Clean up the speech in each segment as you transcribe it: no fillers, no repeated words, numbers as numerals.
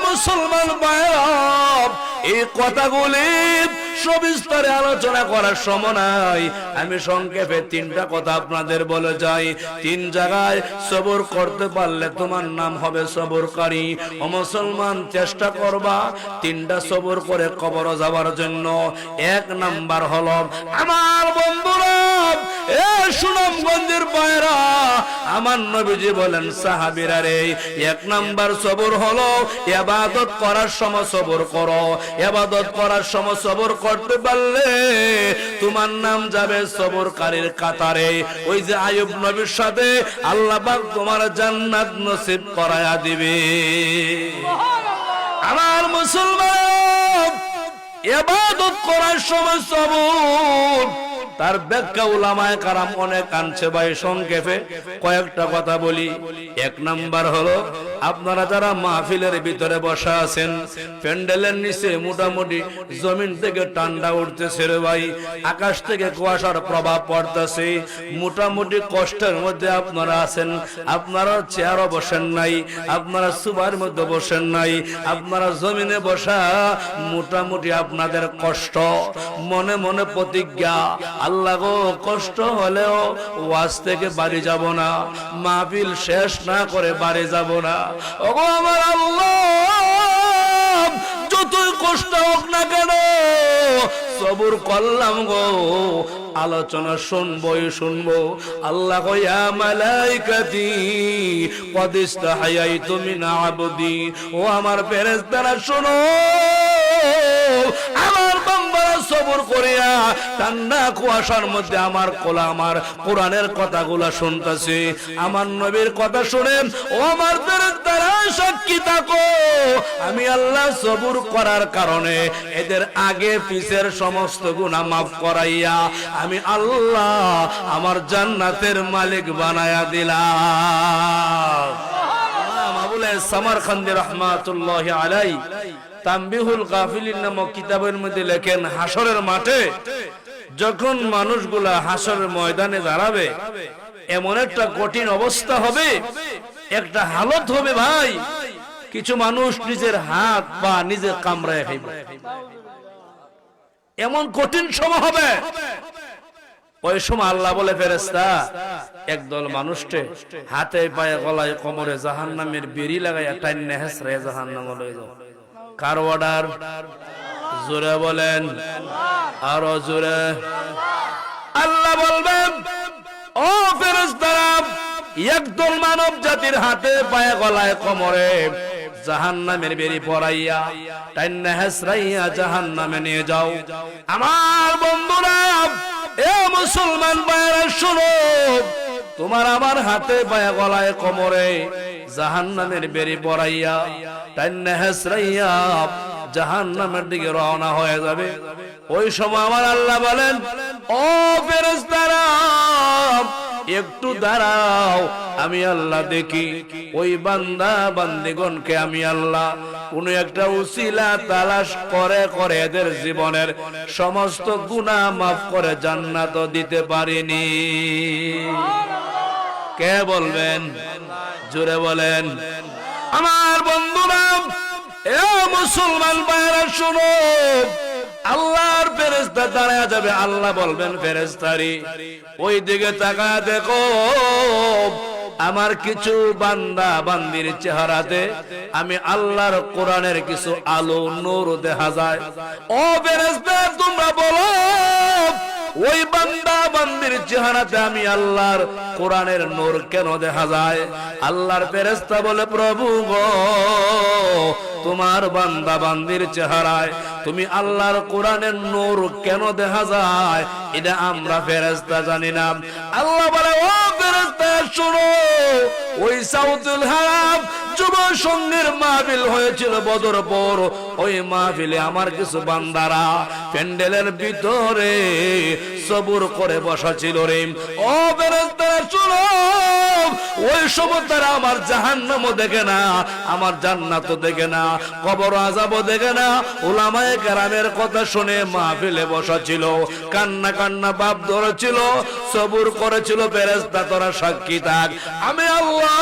মুসলমান ভাইরা, এই কথাগুলি সবিস্তারে আলোচনা করার সময় নাই। আমি সংক্ষেপে তিনটা কথা আপনাদের বলে যাই। তিন জায়গায় সবর করতে পারলে তোমার নাম হবে সবরকারী। ও মুসলমান, চেষ্টা করবা তিনটা সবর করে কবর যাওয়ার জন্য। এক নাম্বার হলো আমার বন্ধুরা, এ সুনামগঞ্জের ভাইরা, আমার নবীজি বলেন সাহাবীরা রে, এক নাম্বার সবর হলো ইবাদত করার সময় সবর করো। ইবাদত করার সময় সবর করতে পারলে তোমার নাম যাবে সবরকারীর কাতারে। ওই যে আইয়ুব নবীর সাথে আল্লাহ পাক তোমার জান্নাত নসিব করায়া দিবে। আমার মুসলমান, ইবাদত করার সময় সবর, তার ব্যাখ্যা উলামায়ে কারাম অনেক আনছে ভাই। সংক্ষেপে কয়েকটা কথা বলি। এক নাম্বার হলো, আপনারা যারা মাহফিলের ভিতরে বসা আছেন, প্যান্ডেলের নিচে মোটামুটি জমিন থেকে ঠান্ডা উঠতেছে রে ভাই, আকাশ থেকে কুয়াশার প্রভাব পড়তেছে, মোটামুটি কষ্টের মধ্যে আপনারা আছেন। আপনারা চেয়ারও বসেন নাই, আপনারা সুবার মধ্যে বসেন নাই, আপনারা জমিনে বসা, মোটামুটি আপনাদের কষ্ট। মনে মনে প্রতিজ্ঞা, আল্লাহ গো, কষ্ট হলেও ওয়াজ থেকে বাড়ি যাব না, মাহফিল শেষ না করে বাড়ি যাব না। ওগো আমার আল্লাহ, যতই কষ্ট হোক না কেন সবর করলাম গো, আলোচনা শুনবই শুনবো। আল্লাহ ইয়া মালাইকাতি কদ ইস্তাহায়াইতু মিন আবদি, ও আমার ফেরেশতারা শোনো, আমার বান্দারা সবর করিয়া ঠান্ডা কুয়াশার মধ্যে আমার কোরআনের কথাগুলা শুনতেছে, আমার নবীর কথা শুনেন। ও আমার ফেরেশতারা সাক্ষী থাকো, আমি আল্লাহ সবর করার কারণে এদের আগে পিছের সমস্ত গুনাহ মাফ করাইয়া আমি আল্লাহ আমার জান্নাতের মালিক বানায়া দিলাম। আবুলে সামারকান্দি রাহমাতুল্লাহি আলাইহি তানবিহুল গাফিলিন নামক কিতাবের মধ্যে লেখেন, হাসরের মাঠে যখন মানুষগুলা হাসরের ময়দানে দাঁড়াবে, এমন একটা কঠিন অবস্থা হবে, একটা হালত হবে ভাই, কিছু মানুষ নিজের হাত পা নিজে কামড়ায় খাইবে, এমন কঠিন সময় হবে। ওই সময় আল্লাহ বলে, ফেরেশতা একদল মানুষকে হাতে পায়ে গলায় কোমরে জাহান্নামের বেড়ি লাগাইয়া টাইন্নে হেসরে জাহান্নামে লয়ে যাও। কার অর্ডার? জোরে বলেন, আরো জোরে। আল্লাহ বলবেন, ও ফেরেশতারা, একদল মানব জাতির হাতে পায়ে গলায় কোমরে জাহান্নামের বেড়ি পরাইয়া টাইন্নে হেসরাইয়া জাহান্নামে নিয়ে যাও। আমার বন্ধুরা, এ মুসলমান ভাইরা শোনো, তোমার আমার হাতে পায়ে গলায় কোমরে জাহান্নামের বেড়ি পরাইয়া টাইন্নে হেসরাইয়া জাহান্নামের দিকে রওনা হয়ে যাবে। ওই সময় আমার আল্লাহ বলেন, ও ফেরেশতারা একটু দাঁড়াও, আমি আল্লাহ দেখি ওই বান্দা বান্দিগণকে আমি আল্লাহ কোন একটা উসিলা তালাশ করে করে এদের জীবনের সমস্ত গুনাহ মাফ করে জান্নাত দিতে পারিনি। কে বলবেন? জোরে বলেন। আমার বন্ধুরা, এ মুসলমান ভাইরা শোনো, আল্লাহর ফেরেশতা দাঁড়ায় যাবে। আল্লাহ বলবেন, ফেরেশতারি ওই দিকে তাকায় দেখো, আমার কিছু বান্দা বান্দির চেহারাতে আমি আল্লাহর কোরআনের কিছু আলো নূর দেখা যায়। ও ফেরেশতা, তোমরা বলো ওই বান্দা বান্দির চেহারাতে আমি আল্লাহর কোরআনের নূর কেন দেখা যায়? আল্লাহর ফেরেশতা বলে, প্রভু গো, তোমার বান্দা বান্দির চেহারায় তুমি আল্লাহর কোরআনের নূর কেন দেখা যায় এটা আমরা ফেরেশতা জানি না। আল্লাহ বলে, ও ফেরেশতা শোনো, ওই সাউতুল হারাম যুব সঙ্গের মাহফিল হয়েছিল বদর পর, ওই মাহফিলে আমার কিছু বান্দারা প্যান্ডেলের ভিতরে সবর করে বসা ছিল রে। ও ফেরেশতা শোনো, ওই সময় তারা আমার জাহান্নামও দেখে না, আমার জান্নাতও দেখে না, কবর আযাবও দেখে না। উলামায়ে কেরামের কথা শুনে মাহফিলে বসা ছিল, কান্না কান্না বাপ ধরেছিল, সবর করেছিল। ফেরেশতা তোরা সাক্ষী থাক, আমি আল্লাহ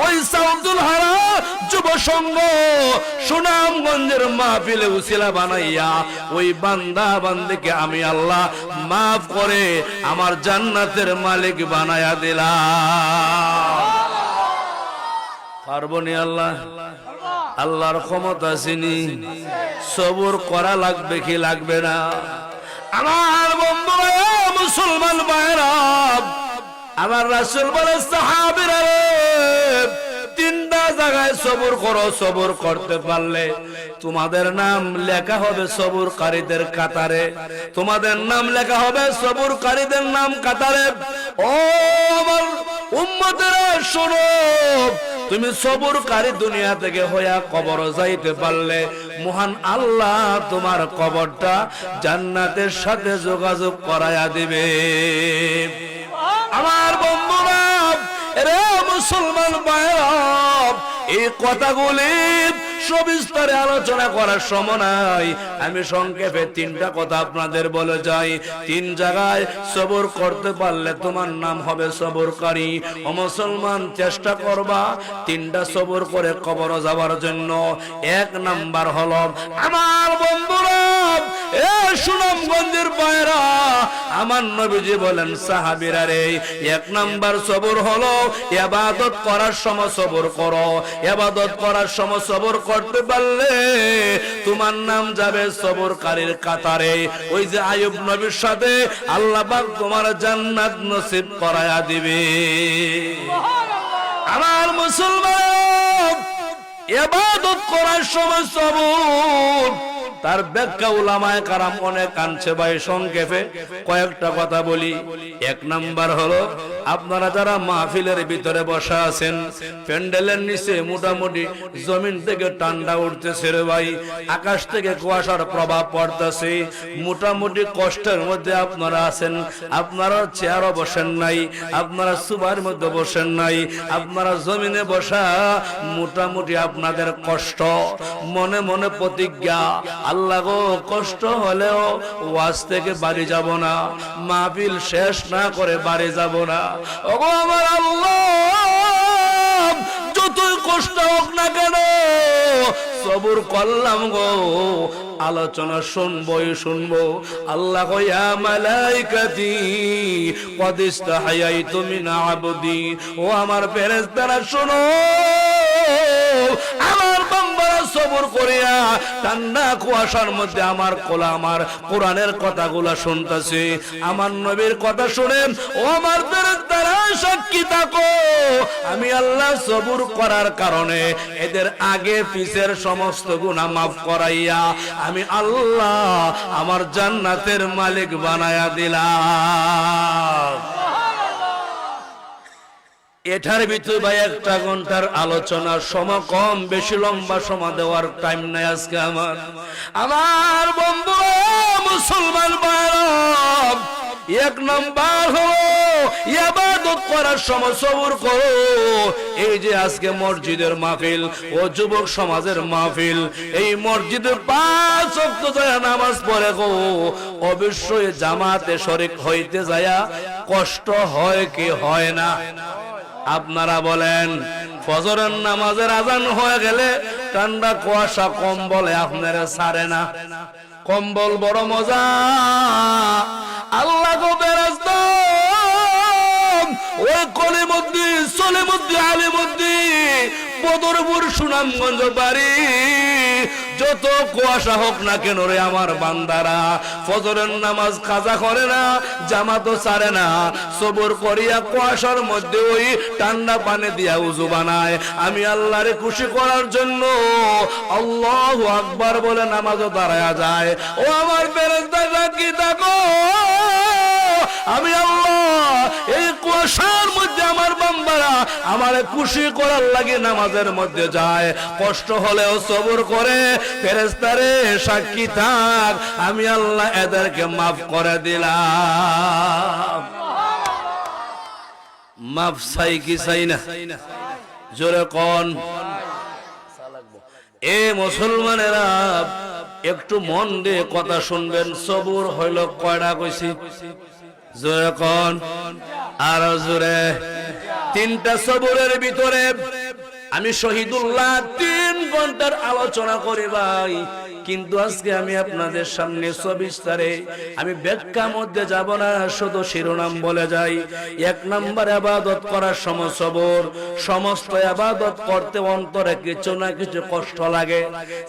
ওই সাউদুল হারা যুব সংঘ সুনামগঞ্জের মাহফিলে উসিলা বানাইয়া ওই বান্দা বান্দিকে আমি আল্লাহ মাফ করে আমার জান্নাতের মালিক বানায়া দিলাম। পারবনি আল্লাহ? আল্লাহর ক্ষমতা চিনি। সবুর করা লাগবে কি লাগবে না? আমার বন্ধুরা, মুসলমান ভাইরা, আমার রাসূল বলে সাহাবীরা তিনটা জায়গায় সবুর করো, সবুর করতে পারলে তোমাদের নাম লেখা হবে সবুরকারীদের কাতারে, তোমাদের নাম লেখা হবে সবুরকারীদের নাম কাতারে। ও আমার উম্মতেরা শোনো, তুমি সবুরকারী দুনিয়া থেকে হইয়া কবর যাইতে পারলে মহান আল্লাহ তোমার কবরটা জান্নাতের সাথে যোগাযোগ করায়া দিবে। আমার বন্ধুরা, রে মুসলমান ভাইরা, এই কথাগুলি সবিস্তারে আলোচনা করার সময় নাই। আমি সংক্ষেপে তিনটা কথা আপনাদের বলে যাই। তিন জায়গায় সবর করতে পারলে তোমার নাম হবে সবরকারী। ও মুসলমান, চেষ্টা করবা তিনটা সবর করে কবর যাওয়ার জন্য। এক নাম্বার হলো আমার বন্ধুরা, এ সুনামগঞ্জের ভাইরা, আমার নবীজি বলেন সাহাবীরা রে, এক নাম্বার সবর হলো ইবাদত করার সময় সবর করো। ইবাদত করার সময় সবর করতে পারলে তোমার নাম যাবে সবরকারীর কাতারে। ওই যে আইয়ুব নবীর সাথে আল্লাহ পাক তোমার জান্নাত নসিব করায়া দিবে। আমার মুসলমান, ইবাদত করার সময় সবর, তার ব্যাখ্যা উলামায়ে কারাম অনেক আনছে ভাই। সংক্ষেপে কয়েকটা কথা বলি। এক নাম্বার হলো, আপনারা যারা মাহফিলের ভিতরে বসা আছেন, প্যান্ডেলের নিচে মোটামুটি জমিন থেকে ঠান্ডা উঠতেছে রে ভাই, আকাশ থেকে কুয়াশার প্রভাব পড়তেছে, মোটামুটি কষ্টের মধ্যে আপনারা আছেন। আপনারা চেয়ারও বসেন নাই, আপনারা সুবার মধ্যে বসেন নাই, আপনারা জমিনে বসা, মোটামুটি আপনাদের কষ্ট। মনে মনে প্রতিজ্ঞা, আল্লাহ গো, কষ্ট হলেও ওয়াজ থেকে বাড়ি যাব না, মাহফিল শেষ না করে বাড়ি যাব না। ওগো আমার আল্লাহ, যতই কষ্ট হোক না কেন সবর করলাম গো, আলোচনা শুনবই শুনবো। আল্লাহ কয়া মালাইকাতি কদ ইস্তাহায়াইতু মিন আবদি, ও আমার ফেরেশতারা শোনো, আমার বান্দারা সবর করিয়া ঠান্ডা কুয়াশার মধ্যে আমার কোলা আমার কোরআনের কথাগুলা শুনতেছে, আমার নবীর কথা শুনে, ও আমার ফেরেশতারা সাক্ষী থাকো, আমি আল্লাহ সবর করার কারণে এদের আগে পিছের সমস্ত গুনাহ মাফ করাইয়া আমি আল্লাহ আমার জান্নাতের মালিক বানায়া দিলাম। এটার ভিতরে ভাই একটা ঘন্টার আলোচনার সময় কম, বেশি লম্বা সময় দেওয়ার টাইম নাই আজকে আমার। আমার বন্ধু মুসলমান ভাইরা, এক নাম্বার হলো ইবাদত করার সময় সবর করো। এই যে আজকে মসজিদের মাহফিল ও যুবক সমাজের মাহফিল, এই মসজিদে 5 ওয়াক্ত যায় নামাজ পড়ে গো, অবশ্যই জামাতে শরীক হইতে যায় কষ্ট হয় কি হয় না? আপনারা বলেন, ফজরের নামাজের আজান হয়ে গেলে ঠান্ডা কুয়াশা কম্বলে আপনারা ছাড়ে না? কম্বল বড় মজা। আল্লাহ গো ফেরেশতা, ওই কলিমুদ্দিন সলিমুদ্দিন আলিমুদ্দিন বদরপুর সুনামগঞ্জ বাড়ি, যত কুয়াশা হোক না কেন রে আমার বান্দারা ফজরের নামাজ কাজা করে না, জামাতও ছাড়ে না, সবর করিয়া কুয়াশার মধ্যে ওই ঠান্ডা পানি দিয়া উযু বানায়। আমি আল্লাহরে খুশি করার জন্য আল্লাহু আকবার বলে নামাজও দাঁড়ায়া যায়। ও আমার ফেরেশতারা কি থাকো, আমি আল্লাহ এই কুয়াশার মধ্যে আমার বান্দারা আমারে খুশি করার লাগে নামাজের মধ্যে যায়, কষ্ট হলেও সবর করে। ফেরেশতারে সাক্ষী থাক, আমি আল্লাহ এদেরকে মাফ করে দিলাম। মাফ চাই কি চাই না? জোরে কোন? এ মুসলমানেরা একটু মন দিয়ে কথা শুনবেন। সবর হইল কয়টা কইছি? জোরে কোন? আর জোরে? তিনটা সবরের ভিতরে আমি শহীদুল্লাহ 3 ঘন্টার আলোচনা করি ভাই, কিন্তু আজকে আমি আপনাদের সামনে সবিস্তারে আমি ব্যাখ্যা মধ্যে যাব না, শুধু শিরোনাম বলে যাই। 1 নাম্বার ইবাদত করার সময় সবর। সমস্ত ইবাদত করতে অন্তরে কিছু না কিছু কষ্ট লাগে,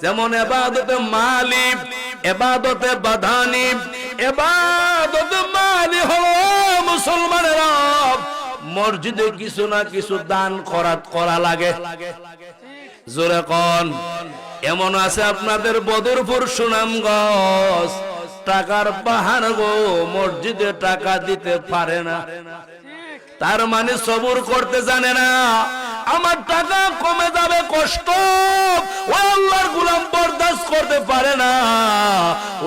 যেমন ইবাদতে মালিক, ইবাদতে বাদানি, ইবাদতে মালি হলো মুসলমানেরা মসজিদে কিছু না কিছু দান খরাত করা লাগে। জোরে কোন এমন আছে আপনাদের বদরপুর সুনামগঞ্জ টাকার পাহাড় গো, মসজিদে টাকা দিতে পারে না, তার মানে সবর করতে জানে না। আমার টাকা কমে যাবে কষ্ট, ও আল্লাহর গোলাম বরদাস্ত করতে পারে না,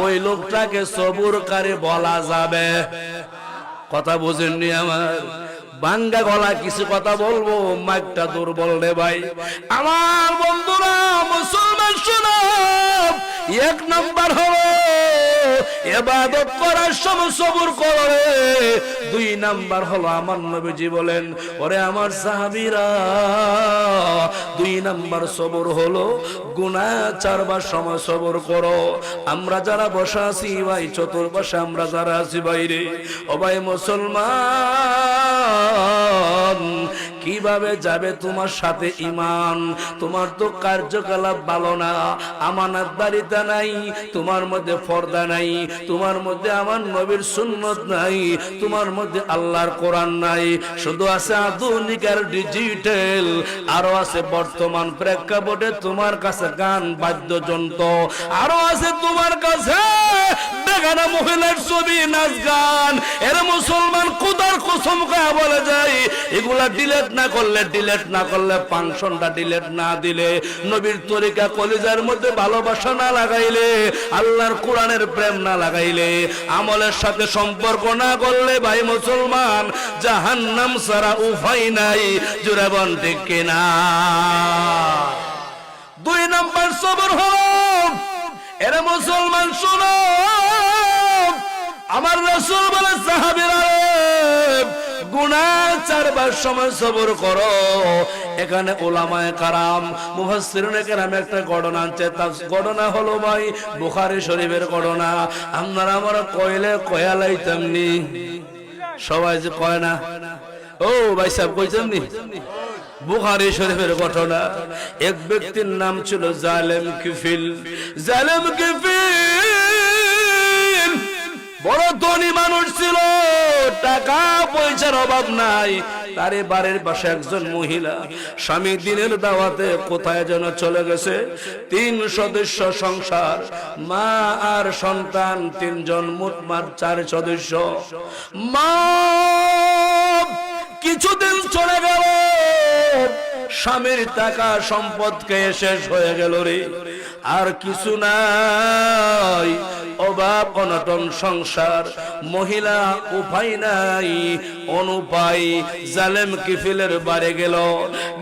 ওই লোকটাকে সবরকারী বলা যাবে? কথা বুঝেননি আমার? বাঙ্গা গলা কিছু কথা বলবো, মাইকটা দুর্বল রে ভাই। আমার বন্ধুরা মুসলমান শুনো, 1 নাম্বার হলো ইবাদত করার সময় সবর করো রে। 2 নাম্বার হলো আমার নবীজি বলেন, ওরে আমার সাহাবীরা, 2 নাম্বার সবর হলো গুনাহ ছাড়বার সময় সবর করো। আমরা যারা বসা আছি ভাই, চতুর্পাশে আমরা যারা আছি বাইরে, ও ভাই মুসলমান, কিভাবে যাবে তোমার সাথে ঈমান? তোমার তো কার্যকলাপ ভালো না, আমানতদারিতা নাই, তোমার মধ্যে পর্দা নাই, তোমার মধ্যে আমার নবীর সুন্নত নাই, তোমার মধ্যে আল্লাহর কোরআন নাই, শুধু আছে আধুনিক আর ডিজিটাল, আরো আছে বর্তমান প্রেক্ষাপটে তোমার কাছে গান বাদ্যযন্ত্র, আরো আছে তোমার কাছে বেগানা মহিলার ছবি, নাচ গান। এর মুসলমান খোদার কসম খায়া বলে যায়, এগুলা ডিলেট না করলে ফাংশনটা ডিলেট না দিলে, নবীর তরিকা কলিজার মধ্যে ভালোবাসা না লাগাইলে, আল্লাহর কোরআনের প্রেম না লাগাইলে, আমলের সাথে সম্পর্ক না করলে ভাই মুসলমান জাহান্নাম ছাড়া উপায় নাই। জোরে বল ঠিক কিনা? 2 নাম্বার সবর হলো, এর মুসলমান শুনো, আমার রাসূল বলে সাহাবীরা গুনাহ ছাড়বার সময় সবর করো। এখানে উলামায়ে কারাম মুফাসসিরিনে কেরাম একটা ঘটনা আনছে, তার ঘটনা হলো ভাই বুখারী শরীফের ঘটনা। আপনারা আমরা কইলে কয়া লাইতামনি, সবাই যে কয় না, ও ভাই সাহেব কইতামনি। বুখারী শরীফের ঘটনা, এক ব্যক্তির নাম ছিল জালেম কিফিল। জালেম কিফিল বড় ধনী মানুষ ছিল, টাকা পয়সার অভাব নাই। তার বাড়ির পাশে একজন মহিলা, স্বামী দিনের দাওয়াতে কোথায় যেন চলে গেছে। 3 সদস্য সংসার, মা আর সন্তান 3 জন, মোট 4 সদস্য। মা কিছুদিন চলে গেল, স্বামীর টাকা সম্পদ খেয়ে শেষ হয়ে গেল রে, আর কিছু নাই, অভাব অনটন সংসার। মহিলা উপায় নাই, অনুপায় জালেম কিফিলের বাড়ি গেল,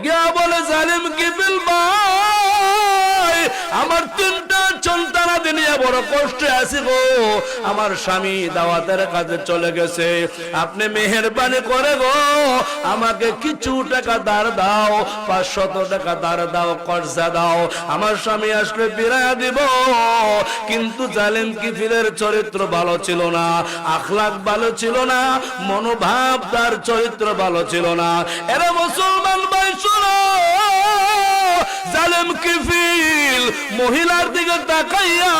গিয়া বলে, জালেম কিফিল ভাই, আমার 3টা সন্তান নিয়ে বড় কষ্টে আছি গো, আমার স্বামী দাওয়াতের কাজে চলে গেছে, আপনি মেহেরবানি করে গো আমাকে কিছু টাকা ধার দাও, 500 টাকা ধার দাও, কর্জা দাও, আমার স্বামী আসলে ফিরাইয়া দিব। কিন্তু জালেম কিফিলের চরিত্র ভালো ছিল না, আখলাক ভালো ছিল না, মনোভাব তার চরিত্র ভালো ছিল না। এরা মুসলমান ভাই শুনো, জালেম কিফিল মহিলার দিকে তাকাইয়া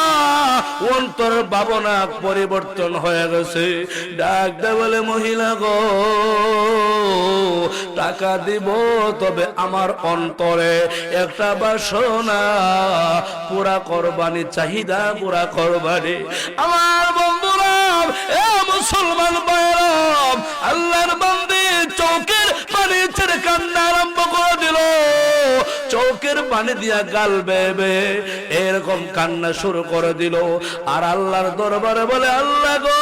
অন্তর ভাবনা পরিবর্তন হয়ে গেছে। ডাক দে বলে, মহিলা গো, টাকা দিব, তবে আমার অন্তরে একটা বাসনা পুরা করবানি, চাহিদা পুরা করবানি। আমার বন্ধুরা, এ মুসলমান ভাইরা, আল্লাহর বান্দী চোখের পানি ছেড়ে কান্না আরম্ভ করে দিল, চোখের পানি দিয়া গাল বেবে এরকম কান্না শুরু করে দিল। আর আল্লাহর দরবারে বলে, আল্লাহ গো,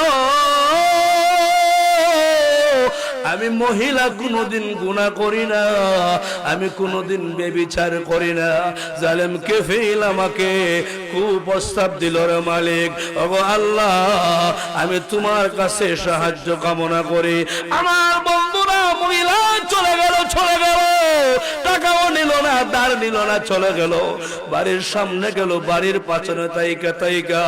আমি মহিলা কোনদিন গুনাহ করি না, আমি কোনদিন বেবিচার করি না। জালেম কিফিল আমাকে কুপ্রস্তাব দিল রে মালিক। ওগো আল্লাহ, আমি তোমার কাছে সাহায্য কামনা করি। আমার বন্ধুরা মহিলা চলে গেল, টাকাও নিল না, দাঁড় নিল না, চলে গেল। বাড়ির সামনে গেল, বাড়ির পাছনে তাইকা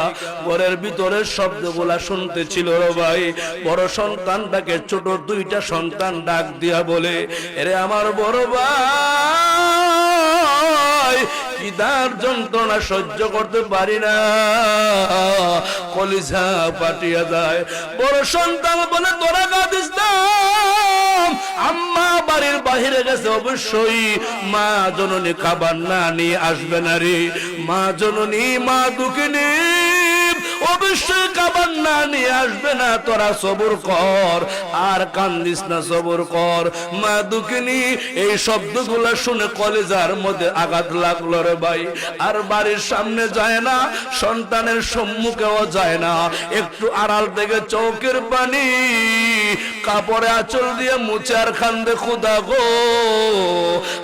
ঘরের ভিতরের শব্দগুলা শুনতেছিল রে ভাই। বড় সন্তানটাকে ছোট দুইটা সন্তান ডাক দিয়া বলে, এরে আমার বড় ভাই, ইদার যন্ত্রণা সহ্য করতে পারি না, কলিজা পাটিয়া যায়। বড় সন্তান বলে, তোরা কাঁদিস না, আম্মা বাড়ির বাহিরে গেছে, অবশ্যই মা জননী খাবার না নিয়ে আসবে না রে। মা জননী, মা দুঃখিনী অবশ্যই খাবার না নিয়ে আসবে না, তোরা সবর কর আর কান্দিস না, সবর কর। মা দুঃখিনী এই শব্দগুলা শুনে কলেজার মধ্যে আঘাত লাগলো রে ভাই। আর বাড়ির সামনে যায় না, সন্তানের সম্মুখেও যায় না, একটু আড়াল থেকে চৌকের পানি কাপড়ে আঁচল দিয়ে মুছে আর খান্দে, খুদা গো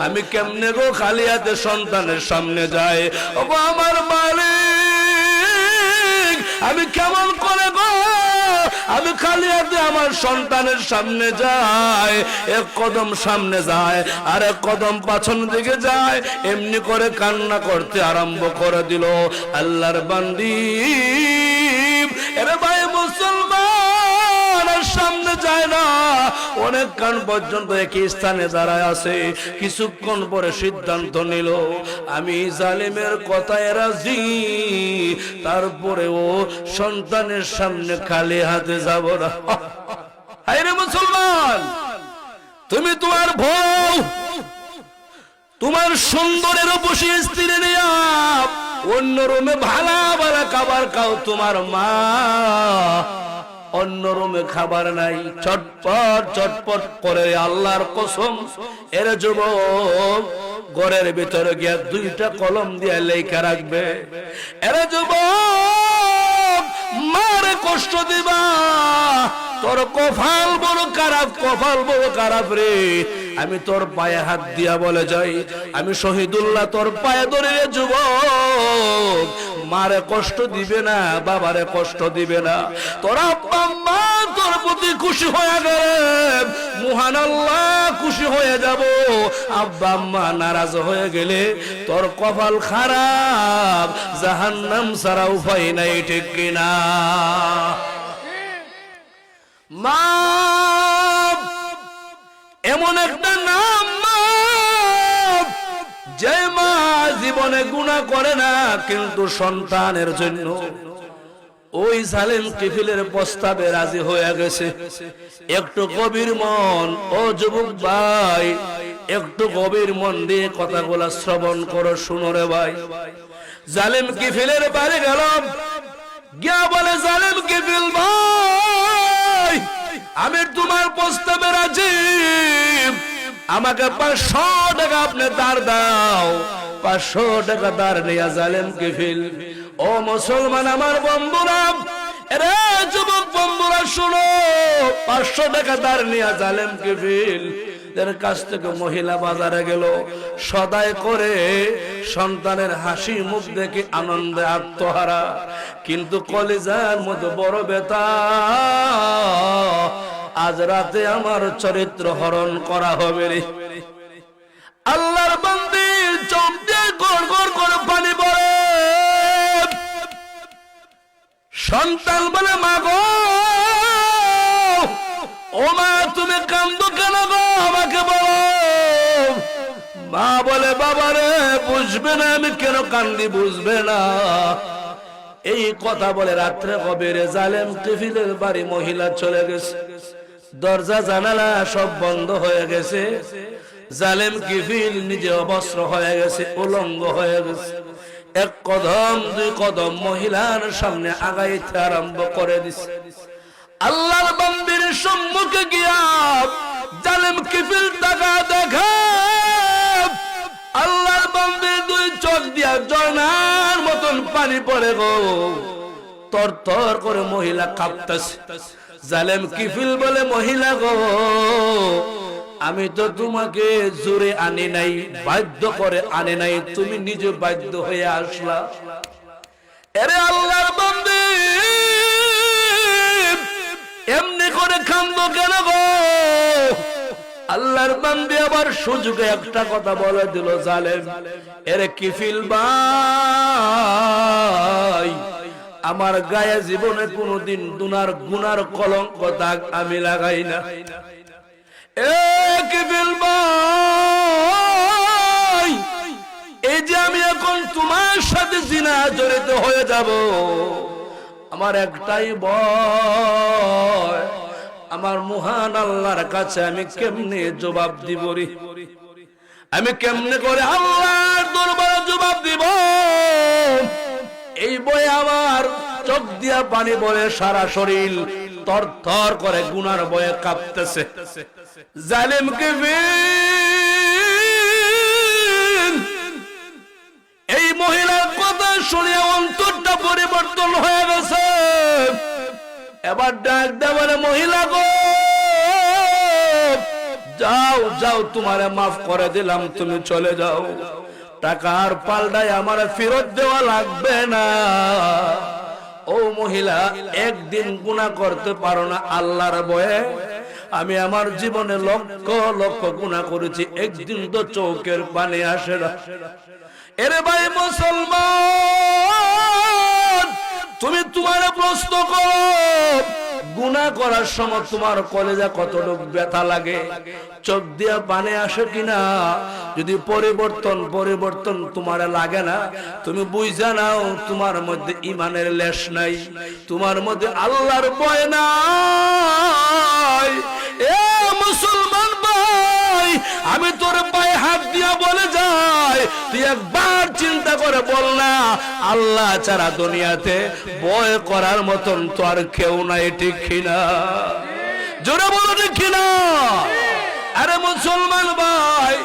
আমি কেমনে গো খালি হাতে সন্তানের সামনে যায়, ও আমার মালিক আমি কেমন করে গো আমি খালি হাতে আমার সন্তানের সামনে যাই। এক কদম সামনে যায় আর এক কদম পাছন দিকে যায়, এমনি করে কান্না করতে আরম্ভ করে দিল। আল্লাহর বান্দি, এরে ভাই মুসলমান সামনে যায় না, অনেকক্ষণ পর্যন্ত একই স্থানে দাঁড়ায় আছে। কিছুক্ষণ পরে সিদ্ধান্ত নিল, আমি জালিমের কথায় রাজি, তারপরেও সন্তানের সামনে খালি হাতে যাব না। আরে মুসলমান, তুমি তোমার বউ, তোমার সুন্দরের বসে স্ত্রী নিয়ে অন্য রুমে ভালা ভালা খাবার খাও, তোমার মা অন্য রুমে খাবার নাই, চটপট করে আল্লাহর কসম এর যুবক ঘরের ভিতরে গিয়া দুইটা কলম দিয়ে লেখা রাখবে, এর যুবক মারে কষ্ট দিবা, তোর কপাল বড় খারাপ, কপাল বড় খারাপ রে। আমি তোর পায়ে হাত দিয়া বলে যাই, আমি শহীদুল্লাহ তোর পায়ে ধরে যুবক, মারে কষ্ট দিবে না, বাবারে কষ্ট দিবে না। তোর আব্বা মা তোর প্রতি খুশি হয়ে গেলে মহান আল্লাহ খুশি হয়ে যাব, আব্বা মা নারাজ হয়ে গেলে তোর কপাল খারাপ, জাহান্নাম ছাড়া উপায় নাই, ঠিক কিনা? মা এমন একটা নাম, মা যে মা জীবনে গুনাহ করে না, কিন্তু সন্তানের জন্য ওই জালেম কিফিলের প্রস্তাবে রাজি হয়ে গেছে। একটু গভীর মন, ও যুবক ভাই, একটু গভীর মন দিয়ে কথাগুলা শ্রবণ করো, শুনো রে ভাই। জালেম কিফিলের বাড়ি গেল, গিয়া বলে, জালেম কিফিল ভাই, আমি তোমার প্রস্তাবে রাজি, আমাকে 500 টাকা আপনি ধার দাও। 500 টাকা ধার নিয়া জালেম কিফিল, ও মুসলমান আমার বন্ধুরা, এরে যুবক বন্ধুরা শুনো, 500 টাকা ধার নিয়া জালেম কিফিল এর কাছ থেকে মহিলা বাজারে গেল, সদাই করে সন্তানের হাসি মুখ দেখে আনন্দে আত্মহারা, কিন্তু কলিজার মধ্যে বড় ব্যথা, আজ রাতে আমার চরিত্র হরণ করা হবে রে। আল্লাহর বান্দি চোখ দিয়ে গড় গড় করে পানি পড়ে। সন্তান বলে, মা গো, ও মা তুমি কান্দো কেন গো, আমাকে বলো। মা বলে, বাবা রে, বুঝবে না আমি কেন কান্দি, বুঝবে না। এই কথা বলে রাত্রে কবিরে জালেম কিফিলের বাড়ি মহিলা চলে গেছে, দরজা জানালা সব বন্ধ হয়ে গেছে। জালেম কিফিল নিজে অবস্ত্র হয়ে গেছে, উলঙ্গ হয়ে গেছে। এক কদম দুই কদম মহিলার সামনে আগাইতে আরম্ভ করে দিছে। আল্লাহর বান্দির সম্মুখে গিয়া জালেম কিফিল টাকা দেখা, আল্লাহর বান্দির দুই চোখ দিয়া ঝর্ণার মতন পানি পড়ে গো, তর তর করে মহিলা কাঁপতেছে। জালেম কিফিল বলে, মহিলা গো, আমি তো তোমাকে জোরে আনি নাই, বাধ্য করে আনি নাই, তুমি নিজে বাধ্য হয়ে আসলা। আরে আল্লাহর বান্দী, এমনি করে কান্দো কেন গো? আল্লাহর বান্দী আবার সুযোগে একটা কথা বলে দিল, জালেম এরে কিফিল ভাই, আমার গায়ে জীবনে কোনোদিন গুনার কলঙ্ক দাগ আমি লাগাই না। এ কিফিল ভাই, এই যে আমি এখন তোমার সাথে জিনা জড়িত হয়ে যাব, আমার একটাই ভয়, আমার মহান আল্লাহর কাছে আমি কেমনে জবাব দিব রে, আমি কেমনে করে আল্লাহর দরবারে জবাব দিব। এই বয়ে আমার চোখ দিয়া পানি বলে সারা শরীর তর তর করে গুনার বয়ে কাঁপতেছে। জালিমকে এই মহিলার কথা শুনে অন্তরটা পরিবর্তন হয়ে গেছে। এবার ডাক দেওয়ার মহিলা গো, যাও যাও, তোমারে মাফ করে দিলাম, তুমি চলে যাও, টাকার পাল্টায় আমার ফেরত দেওয়া লাগবে না। ও মহিলা, একদিন গুনাহ করতে পারো না আল্লাহর ভয়ে? আমি আমার জীবনে লক্ষ লক্ষ গুনাহ করেছি, একদিন তো চোখের পানি আসে না। এরে ভাই মুসলমান, তুমি তোমার প্রশ্ন করো, গুনাহ করার সময় তোমার কলেজা কতটুকু ব্যথা লাগে, চোখ দিয়া পানি আসে কিনা? যদি পরিবর্তন তোমার লাগে না, তুমি বুঝা নাও তোমার মধ্যে ঈমানের লেশ নাই, তোমার মধ্যে আল্লাহর ভয় নাই। এ মুসলমান ভাই, আমি তোর পায়ে হাত দিয়া বলে যাই, তুই একবার চিন্তা করে বল না, আল্লাহ ছাড়া দুনিয়াতে ভয় করার মতন তো আর কেউ নাই, ঠিক কিনা? জোরে বলো ঠিক কিনা? আরে মুসলমান ভাই,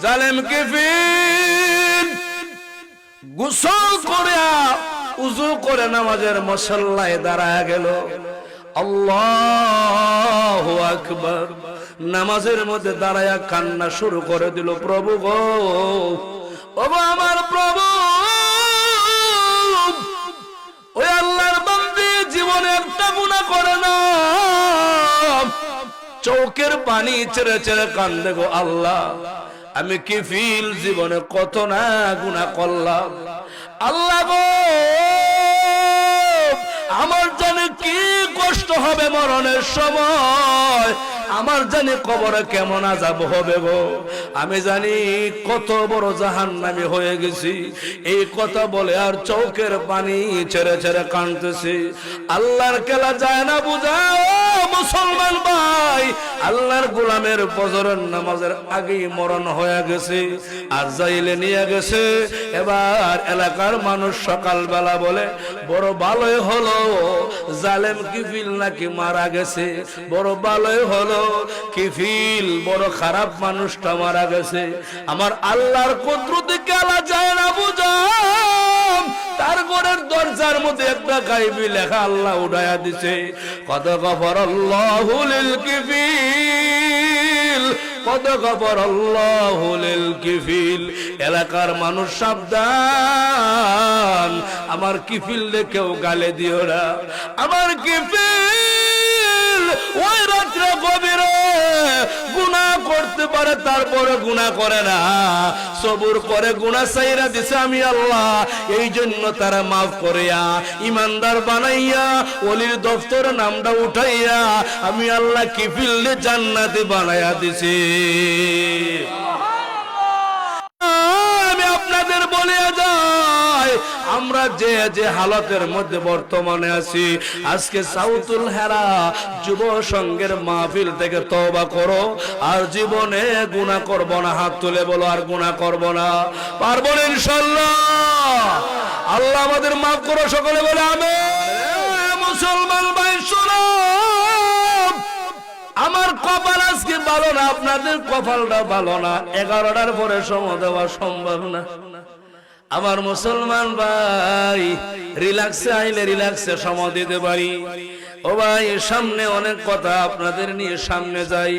জালেম কিফিল গোসল করে উযু করে নামাজের মুসল্লায় দাঁড়ায় গেল। আল্লাহু আকবার। নামাজের মধ্যে দাঁড়ায়া কান্না শুরু করে দিল, প্রভু গো, ওগো আমার প্রভু, ওই আল্লাহর বান্দী জীবনে একটা গুনাহ করে না, চোখের পানি ছেড়ে ছেড়ে কান্দে গো আল্লাহ, আমি কিফিল জীবনে কত না গুনাহ করলাম, আল্লাহ গো আমার জানে কি কষ্ট হবে মরণের সময়, আমার জানি কবরে কেমন আযাব হবে গো, আমি জানি কত বড় জাহান্নামী হয়ে গেছি। এই কথা বলে আর চোখের পানি ছেড়ে ছেড়ে কাঁদতেছে। আল্লাহর খেলা যায় না বুঝাও মুসলমান ভাই, আল্লাহর গোলামের ফজরের নামাজের আগেই মরণ হয়ে গেছে, আজরাইলে নিয়ে গেছে। এবার এলাকার মানুষ সকালবেলা বলে, বড় ভালোই হলো জালেম কিফিল নাকি মারা গেছে, বড় ভালোই হলো কিফিল বড় খারাপ মানুষটা মারা গেছে। আমার আল্লাহর কুদরতে খেলা যায় না বুঝাও, তার ঘরের দরজার মধ্যে একটা গায়বী লেখা আল্লাহ উঠায়া দিছে, কদ গফরাল্লাহু লিল কিফিল, কদ গফরাল্লাহু লিল কিফিল। এলাকার মানুষ সাবধান, আমার কিফিল কেউ গালে দিও না, আমার কিফিল ওই রাত্রে গভীরে গুনাহ করতে পারে, তারপরে গুনাহ করে না, সবুর করে গুনাহ ছাইরা দিছে আমি আল্লাহ, এই জন্য তারা মাফ করিয়া ইমানদার বানাইয়া ওলির দফতরে নামটা উঠাইয়া আমি আল্লাহ কিফিল জান্নাতে বানাইয়া দিছি। আমি আপনাদের বলে যাই, আমরা যে যে হালতের মধ্যে বর্তমানে আছি, আজকে সাউতুল হেরা যুব সংঘের মাহফিল থেকে তওবা করো, আর জীবনে গুনাহ করব না। হাত তুলে বলো, আর গুনাহ করব না। পারবো না ইনশাআল্লাহ। আল্লাহ আমাদের মাফ করো, সকলে বলে আমিন। মুসলমান ভাই শোনো, আমার কপাল আজকে ভালো না, আপনাদের কপালটা ভালো না, 11টার পরে সময় দেওয়া সম্ভব না। আমার মুসলমান ভাই, রিল্যাক্সে আইলে রিল্যাক্সে সময় দিতে পারি, ও ভাই সামনে অনেক কথা আপনাদের নিয়ে সামনে যাই।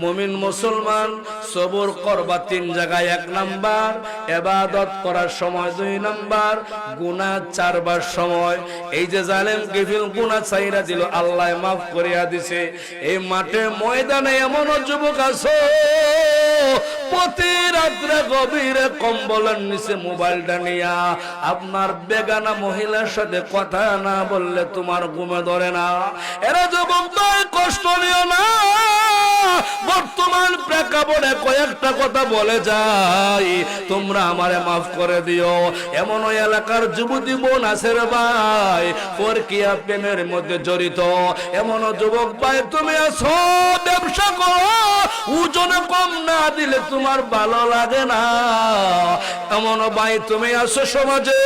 মুমিন মুসলমান সবর করবা 3 জায়গায়। 1 নাম্বার ইবাদত করার সময়, 2 নাম্বার গুনাহ ছাড়বার সময়। এই যে জালেম গিফিল গুনাহ ছাইরা দিল, আল্লাহ মাফ করিয়া দিছে। এই মাঠে ময়দানে এমন যুবক আছে প্রতি রাত্রে গভীরে কম্বলের নিচে মোবাইলটা নিয়া আপনার বেগানা মহিলার সাথে কথা না বললে তোমার ঘুমে ধরে না। এরা যুবক ভাই কষ্ট নিও না। বর্তমান প্রেক্ষাপটে কয়েকটা কথা বলে যাই, তোমরা আমারে মাফ করে দিও। এমন ওই এলাকার যুবতী বোন আছে রে ভাই, পরকীয়া প্রেমের মধ্যে জড়িত। এমন যুবক ভাই তুমি আছো ব্যবসা করো, ওজনে কম না দিলে তোমার ভালো লাগে না। এমন ভাই তুমি আছো সমাজে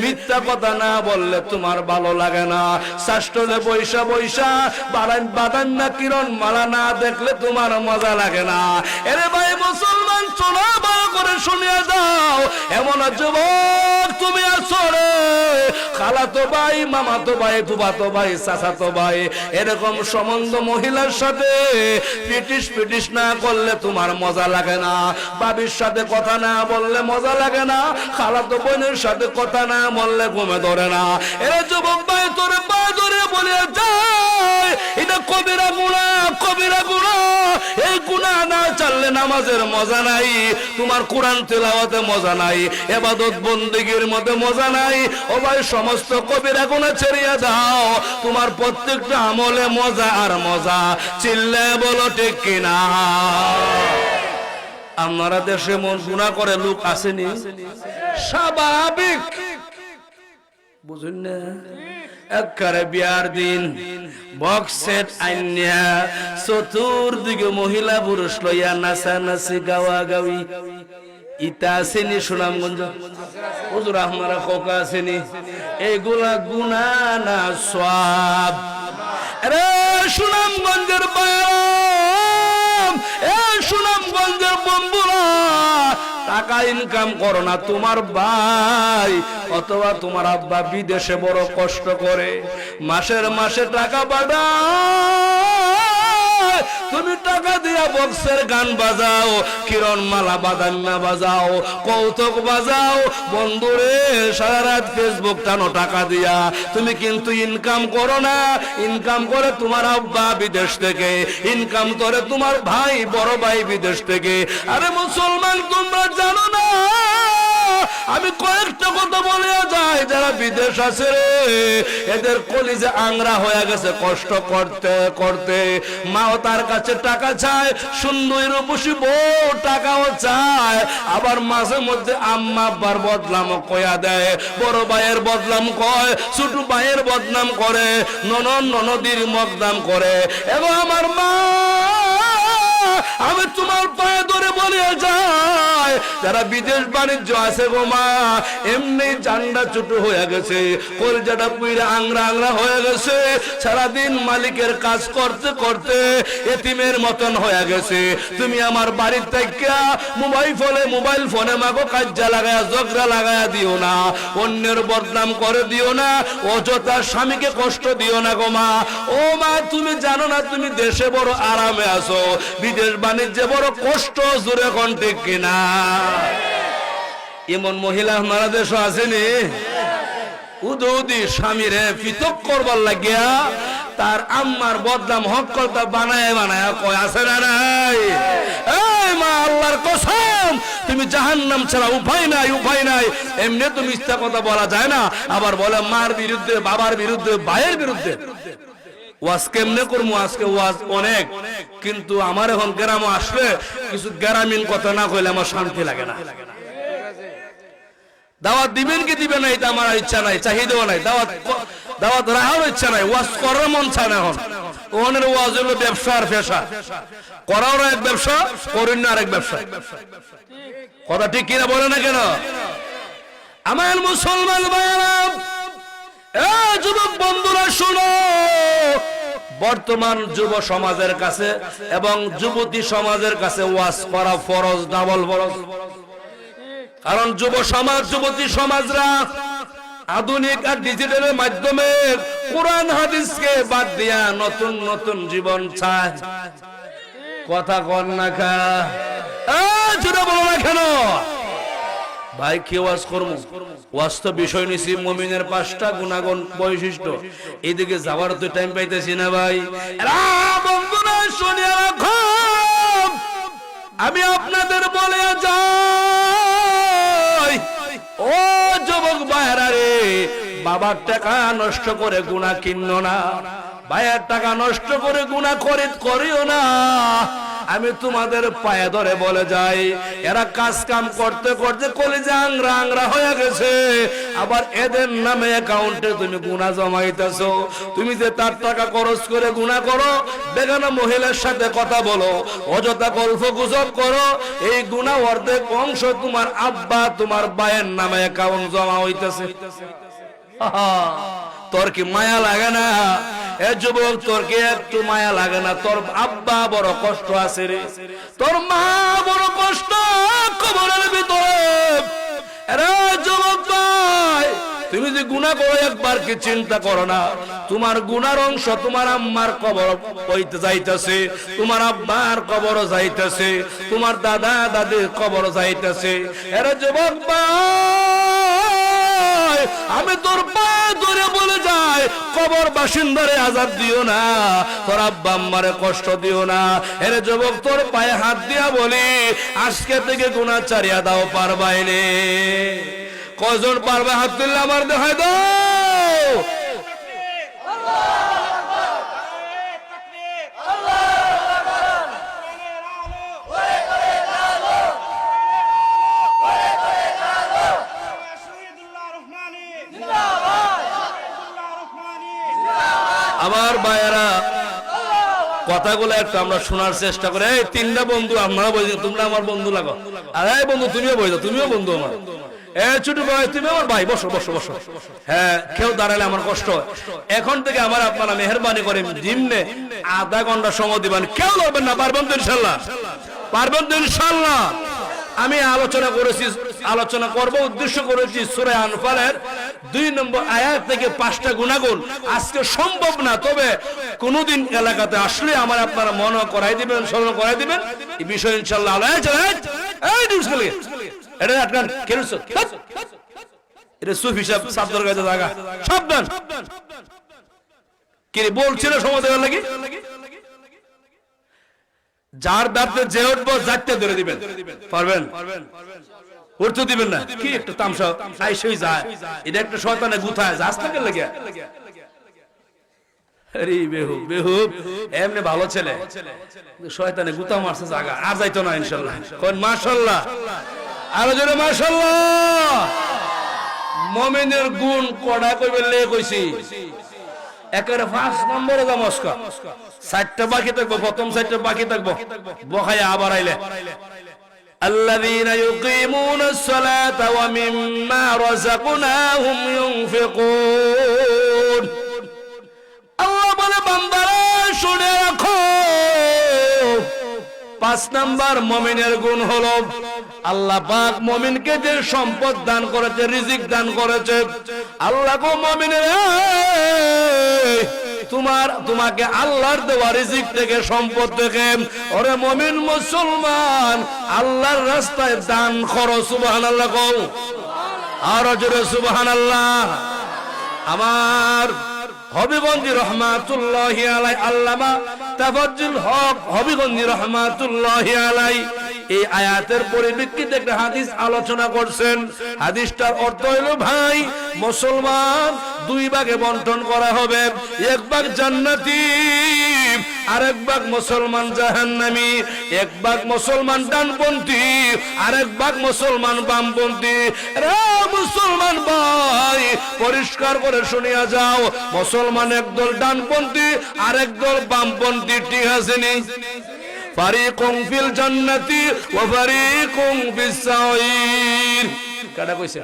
মিথ্যা কথা না বললে তোমার ভালো লাগে না। শাস্ত্রে বৈশা বৈশা বাদান না কিরণ মালা না দেখলে তোমার মজা লাগে না। এরে ভাই মুসলমান শোনো, ভালো করে শুনিয়ে যাও। এমন যুবক তুমি আছো রে, খালাতো ভাই, মামাতো ভাই, ফুফাতো ভাই, চাচাতো ভাই, এরকম সম্বন্ধ মহিলার সাথে পিটিস না করলে তোমার মজা লাগে না। বাবির সাথে কথা না বললে মজা লাগে না। খালাতো বোনের সাথে কথা না বললে ঘুমে ধরে না। এরে যুবক ভাই তোরে পা ধরে বলে যায় এটা কবিরা গুনাহ, কবিরা গুনাহ। এই গুনাহ না ছাড়লে নামাজের মজা নাই, তোমার কোরআন তেলাওয়াতে মজা নাই, ইবাদত বন্দেগীর মধ্যে মজা নাই। ও ভাই সমস্ত কবিরা গুনাহ ছেড়িয়া দাও, তোমার প্রত্যেকটা আমলে মজা আর মজা। চিল্লে বলো ঠিক কিনা? আমরা দেশে মন গুনাহ করে লোক আসেনি, স্বাভাবিক বুঝুন না। একবারে বিয়ার দিন বক্স সেট আইনিয়া চতুর্দিকে মহিলা পুরুষ লইয়া নাচানাচি গাওয়া গাওয়ি। ইটা আসেনি সুনামগঞ্জ? হুজুর আপনারা কোকা আসেনি? এইগুলা গুনাহ না সওয়াব? আরে সুনামগঞ্জের বয়াম, এই সুনামগঞ্জের বন্ধুরা, টাকা ইনকাম করো না, তোমার ভাই অথবা তোমার আব্বা বিদেশে বড় কষ্ট করে মাসের মাসে টাকা পাঠায়, তুমি টাকা দিয়া বক্সের গান বাজাও, কিরণ মালা বাদান্না বাজাও, কৌতুক বাজাও। বন্ধুরে সারা রাত ফেসবুক টানো টাকা দিয়া, তুমি কিন্তু ইনকাম করো না। ইনকাম করে তোমার আব্বা বিদেশ থেকে, ইনকাম করে তোমার ভাই, বড় ভাই বিদেশ থেকে। আরে মুসলমান তোমরা জানো না, আমি কয়েকটা কথা বলে যাই, যারা বিদেশ আছে রে এদের কলিজে আংরা হয়ে গেছে কষ্ট করতে করতে। মাও তার কাছে টাকা চায়, সুন্দর রূপসী বউ টাকাও চায়, আবার মাঝে মধ্যে আম্মা আব্বার বদনাম কয়া দেয়, বড় ভাইয়ের বদনাম কয়, ছোট ভাইয়ের বদনাম করে, ননদ ননদির বদনাম করে। এবং আমার মা, আমি তোমার পায়ে ধরে বলে যাই, যারা বিদেশ বাণিজ্য আছে গো মা, এমনি জান্ডা ছোট হয়ে গেছে, কলজাটা পুইরা আংরা আংরা হয়ে গেছে, সারাদিন মালিকের কাজ করতে করতে এতিমের মতন হয়ে গেছে। তুমি আমার বাড়ির থেকে মোবাইল ফোনে মাগো কাজ্জা লাগায়া ঝগড়া লাগায়া দিও না, অন্যের বদনাম করে দিও না, অযথা স্বামীকে কষ্ট দিও না গো মা। ও মা তুমি জানো না তুমি দেশে বড় আরামে আছো, বিদেশ বাণিজ্যে বড় কষ্ট, জোরে কোন ঠিক কিনা? এমন মহিলা আমাদের দেশে আসেনি? উদি স্বামীরে পৃথক করবার লাগিয়া তার আম্মার বদনাম হক করতে বানায় বানায় কয়, আছে না নাই? এই মা আল্লাহর কসম, তুমি জাহান্নাম ছাড়া উপায় নাই, উপায় নাই। এমনি তো মিথ্যা কথা বলা যায় না, আবার বলে মার বিরুদ্ধে, বাবার বিরুদ্ধে, ভাইয়ের বিরুদ্ধে। ওয়াজ কেমনে করবো? আজকে ওয়াজ অনেক, কিন্তু আমার এখন গ্রাম আসলে কিছু গ্রামীণ কথা না কইলে আমার শান্তি লাগে না। দাওয়াত দিবেন কি দিবেন না এটা আমার ইচ্ছা নাই, চাহিদাও নাই, দাওয়াত রাখার ইচ্ছা নাই, ওয়াজ করার মন চায় না। এখন ওখানের ওয়াজ হলো ব্যবসা আর পেশা, করাও এক ব্যবসা, করেন না আরেক ব্যবসা। কথা ঠিক কিনা বলে না কেন? আমার মুসলমান ভাইয়েরা, যুবক বন্ধুরা শুনো, বর্তমান যুব সমাজের কাছে এবং যুবতী সমাজের কাছে ওয়াজ করা ফরজ, ডাবল ফরজ। কারণ যুব সমাজ, যুবতী সমাজরা আধুনিক আর ডিজিটালের মাধ্যমে কোরআন হাদিসকে বাদ দিয়া নতুন নতুন জীবন চায়। কথা কর না খা জোরে বলো না কেন ভাই? কি ওয়াজ করবো? ওয়াজ তো বিষয় নিছি মুমিনের 5টা গুণাগুণ বৈশিষ্ট্য, এইদিকে যাওয়ার তো টাইম পাইতেছি না ভাই। বন্ধুরা শুনিয়া রাখো, আমি আপনাদের বলে যাই, ও যুবক ভাইরা রে, বাবার টাকা নষ্ট করে গুনাহ কিনো না, ভাইয়ের টাকা নষ্ট করে গুনাহ করিও না। আমি তোমাদের পায়ে ধরে বলে যাই, এরা কাজ কাম করতে করতে কলিজা আংরা আংরা হয়ে গেছে, আবার এদের নামে অ্যাকাউন্টে তুমি গুনাহ জমাইতেছো। তুমি যে তার টাকা খরচ করে গুনাহ করো, বেগানা মহিলার সাথে কথা বলো, অযথা গল্প গুজব করো, এই গুনাহ অর্ধেক অংশ তোমার আব্বা তোমার ভাইয়ের নামে অ্যাকাউন্ট জমা হইতেছে। তোর কি মায়া লাগে না? এ যুবক, তোর কি একটু মায়া লাগে না? তোর আব্বা বড় কষ্ট আছে রে, তোর মা বড় কষ্ট কবরের ভিতরে। আরে যুবক ভাই, তুমি যে গুনাহ করো একবার কি চিন্তা করো না? তোমার গুনার অংশ তোমার আম্মার কবর হইতে যাইতেছে, তোমার আব্বার কবর যাইতেছে, তোমার দাদা দাদির কবর যাইতেছে। আরে যুবক ভাই, আমি তোর পা ধরে বলে যাই, কবর বাসিন্দারে আযাব দিও না, তোর আব্বা আম্মারে কষ্ট দিও না। এরে যুবক, তোর পায়ে হাত দিয়া বলি, আজকে থেকে গুনাহ ছাড়িয়া দাও, পারবাইনে? কজন পারবে? হাত তুললে আমার দেখাই দাও। আমার ভাইয়েরা, কথাগুলো একটু আমরা শোনার চেষ্টা করে। এই 3টা বন্ধু আমরা বলছি, তোমরা আমার বন্ধু লাগো। আরে বন্ধু, তুমিও বলছো, তুমিও বন্ধু আমার। ছোট ভাই, তুমি আমার ভাই, বসো বসো বসো। হ্যাঁ, কেউ দাঁড়ালে আমার কষ্ট হয়। এখন থেকে আমার আপনারা মেহরবানি করে জিমনে আধা ঘন্টা সময় দিবেন, কেউ লড়বেন না। পারবেন তো ইনশাল্লাহ? পারবেন তো ইনশাল্লাহ? আমি আলোচনা করেছি, আলোচনা করব, উদ্দেশ্য করেছি সূরা আনফালের 2 নম্বর আয়াত থেকে 5টা গুণাগুণ। আজকে সম্ভব না, তবে কোনদিন এলাকাতে আসলে আমার আপনারা মনে করাই দিবেন, স্মরণ করাই দিবেন এই বিষয় ইনশাআল্লাহ। এই ডিসকালে এটা আটকান কেন? এটা সুফি সাহেব সাবধান গাইতে জায়গা, সাবধান। কি বলছিল সময় দেওয়ার লাগি? যার দাঁতে যে উঠবো যাতে ধরে দিবেন, পারবেন? উঠতে দিবেন না। কি একটা তামসা আইসই যায়, এটা একটা শয়তানে গুথায় যাস থাকে লাগে। আরে বেহুব বেহুব, এমনি ভালো ছেলে, শয়তানে গুতা মারছে জায়গা, আর যাইতো না ইনশাআল্লাহ। কোন মাশাআল্লাহ, আরো জোরে মাশাআল্লাহ। মুমিনের গুণ কড়া কইবে লে কইছি, একেবারে 5 নম্বরে যা মস্কা। 4টা বাকি থাকবো, প্রথম 4টা বাকি থাকবো, বখায়া আবার আইলে। الذين يقيمون الصلاة ومما رزقناهم ينفقون। আল্লাহ বলে, বান্দারা শুনে রাখো, 5 নাম্বার মুমিনের গুণ হলো, আল্লাহ পাক মুমিনকে যে সম্পদ দান করেছে, রিজিক দান করেছে, আল্লাহ গো মুমিনের, তোমাকে আল্লাহর দেওয়া রিজিক থেকে, সম্পদ থেকে, ওরে মুমিন মুসলমান, আল্লাহর রাস্তায় দান করো। সুবহানাল্লাহ কও, আর জোরে সুবহানাল্লাহ। আমার হবিগঞ্জি রহমাতুল্লাহি আলাই, আল্লামা তাফাজ্জুল হক হবিগঞ্জি রহমাতুল্লাহি আলাই এই আয়াতের পরিপ্রেক্ষিতে একটা হাদিস আলোচনা করছেন। হাদিসটার অর্থ হলো, ভাই মুসলমান 2 ভাগে বন্টন করা হবে, 1 ভাগ জান্নাতি, আরেক ভাগ মুসলমান জাহান্নামী। 1 ভাগ মুসলমান ডানপন্থী, আরেক ভাগ মুসলমান বামপন্থী। রে মুসলমান ভাই, পরিষ্কার করে শুনিয়া যাও, মুসলমান একদল ডানপন্থী, আরেক দল বামপন্থী, ঠিক আছে নি? ফারিকুম ফিল জান্নাতি ওয়া ফারিকুম ফিস সাঈর। কাটা কইছে?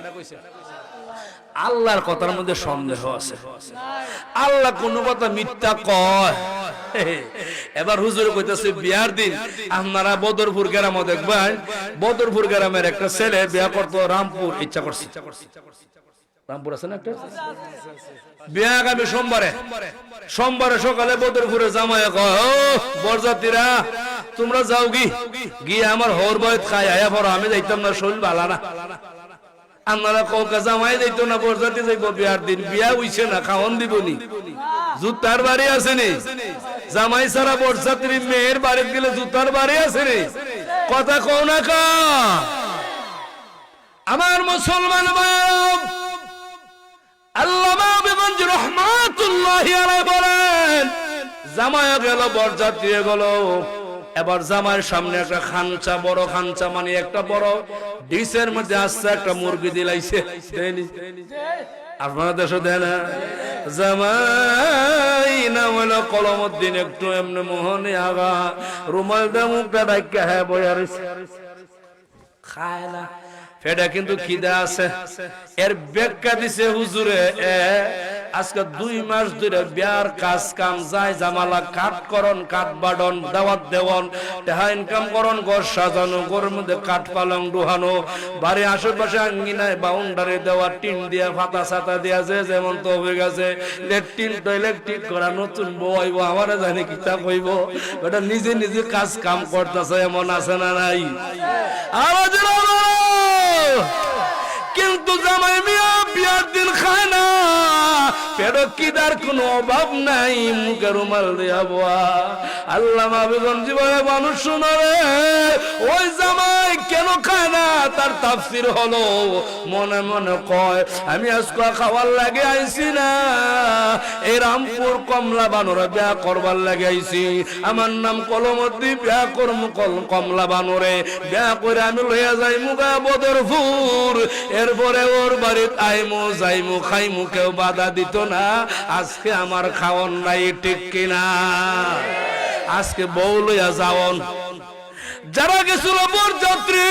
আল্লাহর কথার মধ্যে সন্দেহ আছে। আল্লাহ কোন কথা মিথ্যা কয়? এবার হুজুর কইতাছে, বিয়ার দিন আপনারা বদরপুর গ্রামে দেখবেন, বদরপুর গ্রামের একটা ছেলে বিয়া করতে রামপুর ইচ্ছা করছে। রামপুর আছে না একটা বিয়া আগামী সোমবারে সকালে বদরপুরে জামাই কয় ও বরযাত্রীরা তোমরা যাও গিয়ে আমার হর বয়ত খাই আয়া পর আমি যাইতাম না, শরীর ভালো না। আপনারা কৌকা জামাই যাইতো না, বরযাত্রী যাইব বিয়ার দিন, বিয়া হইছে না, খাওয়ান দিবনি, জুতার বাড়ি আছে নি? জামাই সারা বরযাত্রী মেয়ের বাড়িতে গেলে জুতার বাড়ি আছে নি? কথা কও না কা আমার মুসলমান ভাই। আল্লামা বেগঞ্জ রহমাতুল্লাহি আলাইহি বলেন জামাই গেল, বরযাত্রী গেল, এবার জামাইয়ের সামনে একটা খানচা, বড় খানচা মানে একটা বড় ডিশের মধ্যে আসছে একটা মুরগি দিলাইছে, আপনারা দেশে দেয় না? জামাই নাম হলো কলমউদ্দিন, একটু এমনি মোহনে আগা রুমাল দা মুখটা ডাইকা হ্যাঁ বয়ার খায় না, ফেডা কিন্তু খিদা আছে। এর ব্যাখ্যা দিছে হুজুরে আজকে 2 মাস ধরে বিয়ার কাজ কাম যায় জামালা কাট করন, কাট বাডন, দাওয়াত দেওয়ন, টাকা ইনকাম করন, ঘর সাজানো, ঘরের মধ্যে কাঠ পালং ডুহানো, বাড়ি আশেপাশে আঙ্গিনায় বাউন্ডারি দেওয়া, টিন দিয়া ফাতা ছাতা দিয়া, যে যেমন তো হয়ে গেছে, লেট্রিন টয়লেট ঠিক করা, নতুন বউ আইব, আমারে জানি কিতাব হইব, ওটা নিজে নিজে কাজ কাম করতেছে, এমন আছে না নাই? আওয়াজ কিন্তু জামাই মিয়া বিয়ার দিন খায় না, পেট কিদার কোনো অভাব নাই, মুখে রুমাল দিয়া বোয়া। আল্লামা বেগঞ্জ বলে মানুষ শোনো রে, ওই জামাই কেন খায় না? তার তাফসীর হলো মনে মনে কয় আমি আজকে খাওয়ার লাগে আইছি না, এই রামপুর কমলা বানরে বিয়া করবার লাগে আইছি, আমার নাম কলমউদ্দিন, বিয়া করম কমলা বানরে, বিয়া করে আমি লইয়া যাই মুগা বদরপুর, এরপরে ওর বাড়িত আইমু যাইমু খাইমু, কেউ বাধা দিত না। আজকে আমার খাওয়ান নাই, ঠিক কিনা? আজকে বউ লইয়া যাওন, যারা গেছিল বরযাত্রী,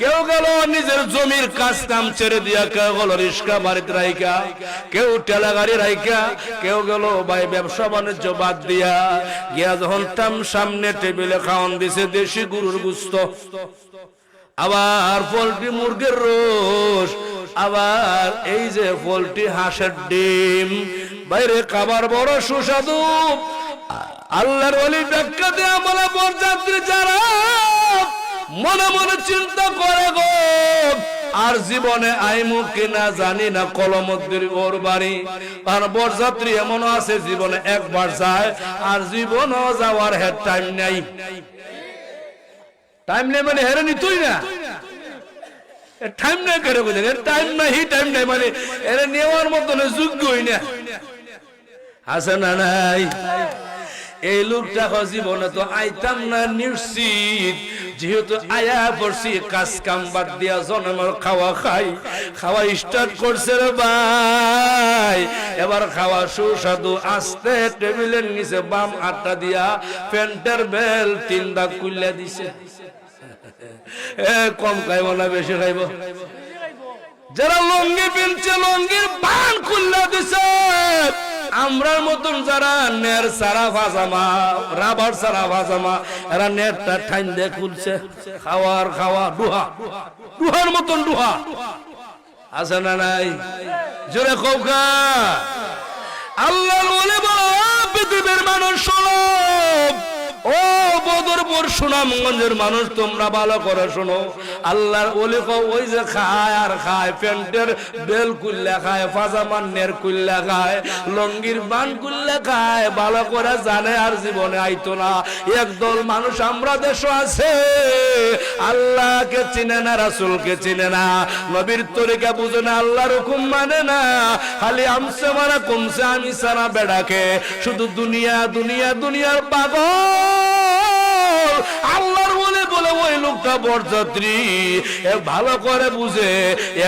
কেউ গেল নিজের জমির কাজ কাম ছেড়ে দিয়া, কেউ গেল রিস্কা বাড়িতে রাইকা, কেউ ঠেলা গাড়ি রাইকা, কেউ গেল ভাই ব্যবসা বাণিজ্য বাদ দিয়া গিয়া যখন তাম সামনে টেবিলে খাওয়ান দিছে দেশি গরুর গোশত, আবার পোল্ট্রি মুরগির রোস, আবার এই যে পোল্ট্রি হাঁসের ডিম, বাইরে খাবার বড় সুস্বাদু। আল্লাহর ওলি ব্যাখ্যা দেয়া বলে বরযাত্রী যারা মনে মনে চিন্তা করে গো, আর জীবনে আইমু কিনা জানি না, কলমউদ্দিন ওর বাড়ি। আর বরযাত্রী এমন আছে জীবনে একবার যায়, আর জীবনও যাওয়ার হেড টাইম নাই, টাইম নেই মানে হেরে নিতই না, টাইম নাই করে বুঝে, টাইম নাই টাইম নাই মানে এর নেওয়ার মতন যোগ্যই না, আছে না নাই? এই লোকটা জীবনে তো আইতাম না নিশ্চিত, যেহেতু আয়া পড়ছি কাজ কাম বাদ দিয়া জন্মের খাওয়া খাওয়া স্টার্ট করছে রে ভাই, এবার খাওয়া সুস্বাদু, আস্তে টেবিলের নিচে বাম আটটা দিয়া প্যান্টের বেল 3 দাগ খুললে দিছে। কম খাইব না বেশি খাইব? যারা লঙ্গি পিনছে লঙ্গির বান খুললে দিছে। আমরার মতন যারা নেট সারা পাজামা, রাবার সারা পাজামা, এরা নেটটা ঠাইন দিয়ে খুলছে, খাওয়া ডুহার মতন ডুহা, আছে না নাই? জোরে কৌকা আল্লাহ বলে বলো পৃথিবীর মানুষ শোনো, ও বদরপুর সুনামগঞ্জের মানুষ তোমরা ভালো করে শোনো, আল্লাহর ওলি ওই যে খায় আর খায়, প্যান্টের বেল কুল্লা খায়, পাজামার নের কুল্লা খায়, লঙ্গির বান কুল্লা খায়, ভালো করে জানে আর জীবনে আইতো না। একদল মানুষ আমরা দেশ আছে আল্লাহকে চিনে না, রাসূলকে চিনে না, নবীর তরিকা বুঝে না, আল্লাহর হুকুম মানে না, খালি আমসে মারা কমছে আমি সারা বেড়াকে, শুধু দুনিয়ার পাগল। আল্লাহর বলে ওই লোকটা বরযাত্রী ভালো করে বুঝে,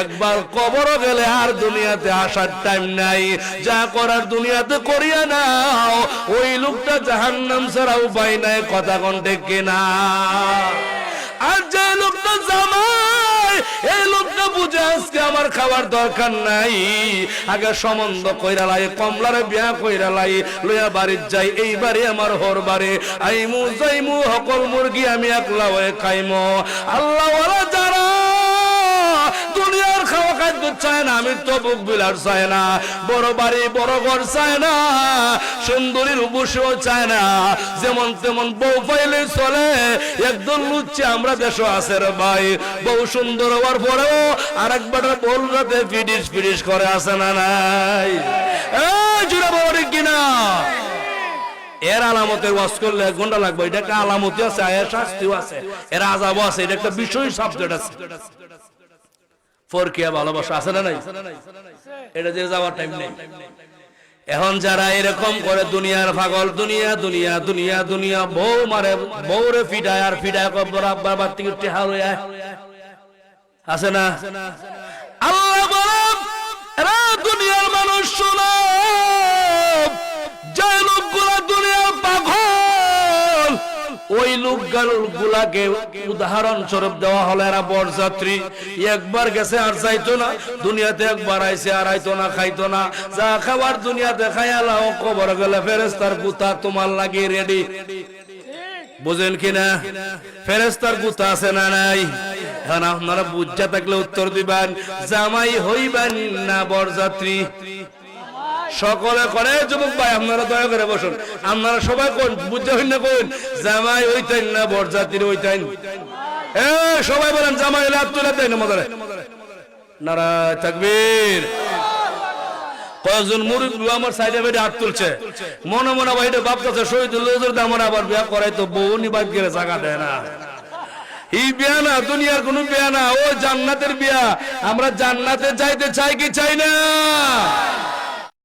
একবার কবর গেলে আর দুনিয়াতে আসার টাইম নাই, যা করার দুনিয়াতে করিয়া নাও। ওই লোকটা জাহান্নাম ছাড়া উপায় নাই, কথা কোন ঠিক কিনা? আর যে লোকটা জামাই, এই লোকটা বুঝে আজকে আমার খাবার দরকার নাই, আগে সম্বন্ধ কইরা লাই, কমলারে বিয়া কইরা লাই, লইয়া বাড়ির যাই, এই বাড়ি আমার হর বাড়ি, আইমু যাইমু সকল মুরগি আমি একলা হয়ে খাইমু। আল্লাহ ওরা যারা দুনিয়ার খাওয়া খাদ্য তো চায় না, আমি তো বুক বিলাস চায় না, বড় বাড়ি বড় ঘর চায় না, সুন্দরী রূপসীও চায় না, যেমন তেমন বউ পাইলে চলে। একদম লুচ্চে আমরা দেশও আছে রে ভাই, বউ সুন্দর হওয়ার পরেও আর একবার বল রাতে ফিডিস ফিডিস করে আসে না নাই? জুড়ে বড় কিনা? এর আলামতের ওয়াজ করলে 1 ঘন্টা লাগবে। এটা একটা আলামতি আছে, আয়ের শাস্তিও আছে, এর আযাবও আছে, এটা একটা বিষয় সাবজেক্ট আছে। ফরকিয়া ভালোবাসা আছে না নাই? এটা যে যাওয়ার টাইম নেই। এখন যারা এরকম করে দুনিয়ার পাগল, দুনিয়া দুনিয়া দুনিয়া দুনিয়া, বউ মারে, বউরে ফিডায় আর ফিডায় কবর আব্বার বাড়তি উঠে হার হয়ে আছে না? আল্লাহ বলেন, এরা দুনিয়ার মানুষ শোনো, যে লোকগুলা দুনিয়ার পাগল, ওই লোকগুলাকে উদাহরণ স্বরূপ দেওয়া হলো এরা বরযাত্রী। একবার গেছে আর যাইতো না, দুনিয়াতে একবার আইছে আর আইতো না, খাইতো না, যা খাবার দুনিয়াতে খাইয়ালাও, কবর গেলে ফেরেশতার গুতা তোমার লাগি রেডি। বুঝেন কিনা? ফেরেশতার গুতা আছে না নাই? এখন আপনারা বুঝা থাকলে উত্তর দিবেন, জামাই হইবেন না বরযাত্রী? সকলে করে। যুবক ভাই আপনারা দয়া করে বসুন, আপনারা সবাই কোন বুঝতে হইন না, কোন জামাই হইতেন না বরযাত্রী হইতেন? সবাই বলেন জামাই হইলে হাত তুলে দেয় না মদারে। নারায়ে তাকবীর। কয়েকজন মুরব্বি আমার সাইডে বেড়ে হাত তুলছে, মনে মনে ভাইটা ভাবতেছে শহীদুল হুজুর আমার আবার বিয়া করাই তো বউ নিবাদ গেলে জায়গা দেয় না। এই বিয়া না, দুনিয়ার কোন বিয়া না, ও জান্নাতের বিয়া। আমরা জান্নাতে যাইতে চাই কি চাই না?